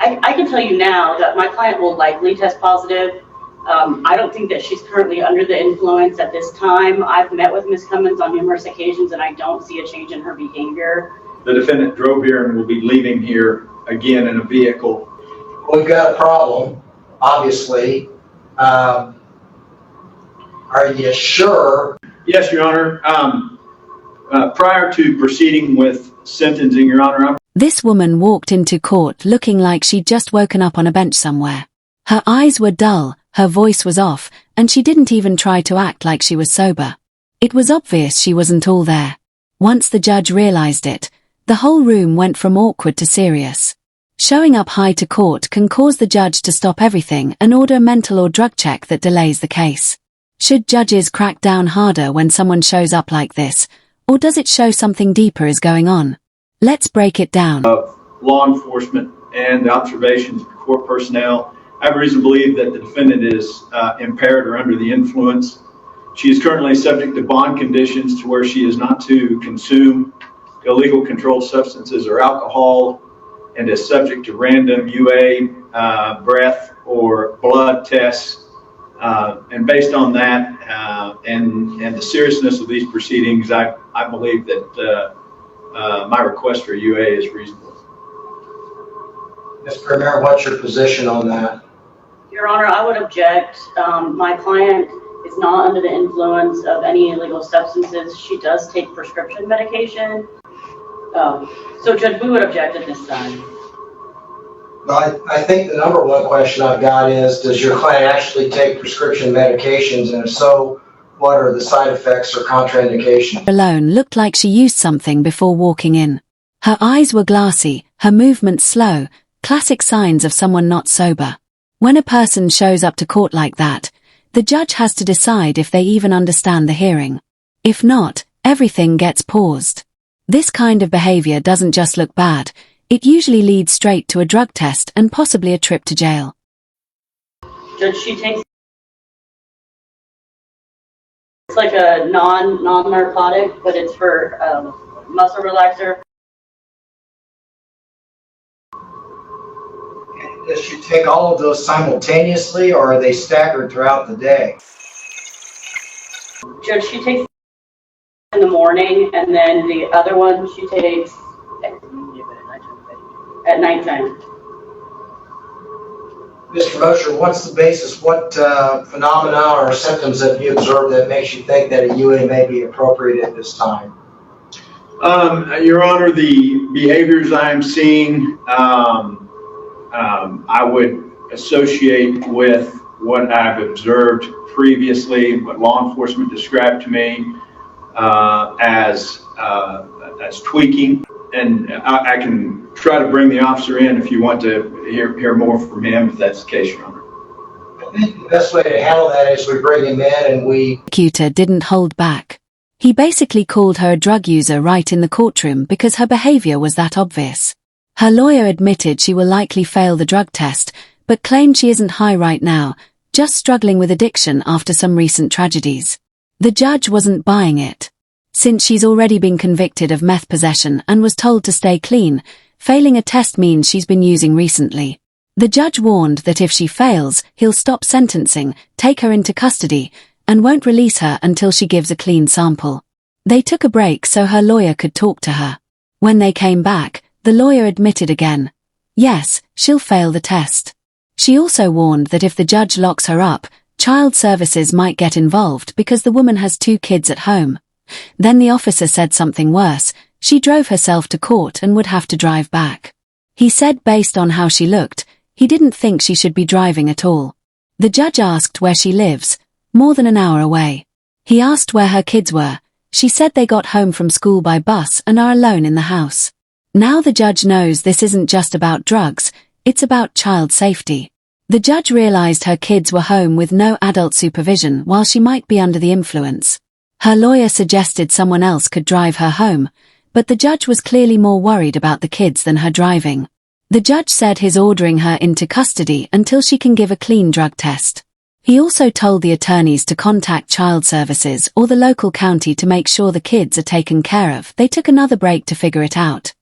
I can tell you now that my client will likely test positive. I don't think that she's currently under the influence at this time. I've met with Ms. Cummins on numerous occasions, and I don't see a change in her behavior. The defendant drove here and will be leaving here again in a vehicle. We've got a problem, obviously. Are you sure? Yes, Your Honor. Prior to proceeding with sentencing, Your Honor, This woman walked into court looking like she'd just woken up on a bench somewhere. Her eyes were dull, her voice was off, and she didn't even try to act like she was sober. It was obvious she wasn't all there. Once the judge realized it, the whole room went from awkward to serious. Showing up high to court can cause the judge to stop everything and order a mental or drug check that delays the case. Should judges crack down harder when someone shows up like this, or does it show something deeper is going on? Let's break it down. Of law enforcement and the observations of court personnel, I have reason to believe that the defendant is impaired or under the influence. She is currently subject to bond conditions to where she is not to consume illegal controlled substances or alcohol, and is subject to random UA, breath, or blood tests. And based on that and the seriousness of these proceedings, I believe that my request for UA is reasonable. Ms. Premier, what's your position on that? Your Honor, I would object. My client is not under the influence of any illegal substances. She does take prescription medication. So, Judge, we would object at this time. Well, I think the number one question I've got is, does your client actually take prescription medications? And if so, what are the side effects or contraindications? Alone looked like she used something before walking in. Her eyes were glassy, her movements slow, classic signs of someone not sober. When a person shows up to court like that, the judge has to decide if they even understand the hearing. If not, everything gets paused. This kind of behavior doesn't just look bad, it usually leads straight to a drug test and possibly a trip to jail. Judge, she takes, it's like a non-narcotic, but it's for muscle relaxer. Does she take all of those simultaneously, or are they staggered throughout the day? Judge, she takes in the morning, and then the other one she takes at nighttime. Mr. Mosher, what's the basis? What phenomena or symptoms have you observed that makes you think that a UA may be appropriate at this time? Your Honor, the behaviors I'm seeing, I would associate with what I've observed previously, what law enforcement described to me as tweaking. And I can try to bring the officer in if you want to hear more from him, if that's the case, Your Honor. I think the best way to handle that is we bring him in and we... The prosecutor didn't hold back. He basically called her a drug user right in the courtroom because her behavior was that obvious. Her lawyer admitted she will likely fail the drug test, but claimed she isn't high right now, just struggling with addiction after some recent tragedies. The judge wasn't buying it. Since she's already been convicted of meth possession and was told to stay clean, failing a test means she's been using recently. The judge warned that if she fails, he'll stop sentencing, take her into custody, and won't release her until she gives a clean sample. They took a break so her lawyer could talk to her. When they came back, the lawyer admitted again. Yes, she'll fail the test. She also warned that if the judge locks her up, child services might get involved because the woman has 2 kids at home. Then the officer said something worse. She drove herself to court and would have to drive back. He said based on how she looked, he didn't think she should be driving at all. The judge asked where she lives, more than an hour away. He asked where her kids were. She said they got home from school by bus and are alone in the house. Now the judge knows this isn't just about drugs, it's about child safety. The judge realized her kids were home with no adult supervision while she might be under the influence. Her lawyer suggested someone else could drive her home, but the judge was clearly more worried about the kids than her driving. The judge said he's ordering her into custody until she can give a clean drug test. He also told the attorneys to contact child services or the local county to make sure the kids are taken care of. They took another break to figure it out.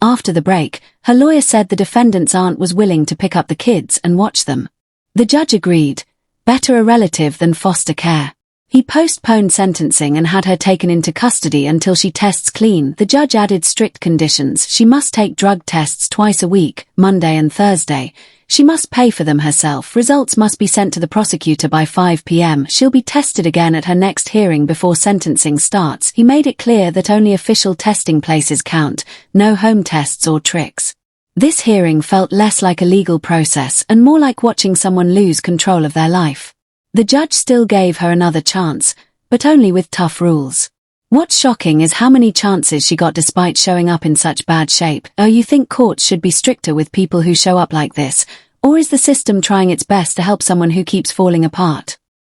After the break, her lawyer said the defendant's aunt was willing to pick up the kids and watch them. The judge agreed. Better a relative than foster care. He postponed sentencing and had her taken into custody until she tests clean. The judge added strict conditions. She must take drug tests twice a week, Monday and Thursday. She must pay for them herself. Results must be sent to the prosecutor by 5 p.m. She'll be tested again at her next hearing before sentencing starts. He made it clear that only official testing places count, no home tests or tricks. This hearing felt less like a legal process and more like watching someone lose control of their life. The judge still gave her another chance, but only with tough rules. What's shocking is how many chances she got despite showing up in such bad shape. Oh, you think courts should be stricter with people who show up like this? Or is the system trying its best to help someone who keeps falling apart?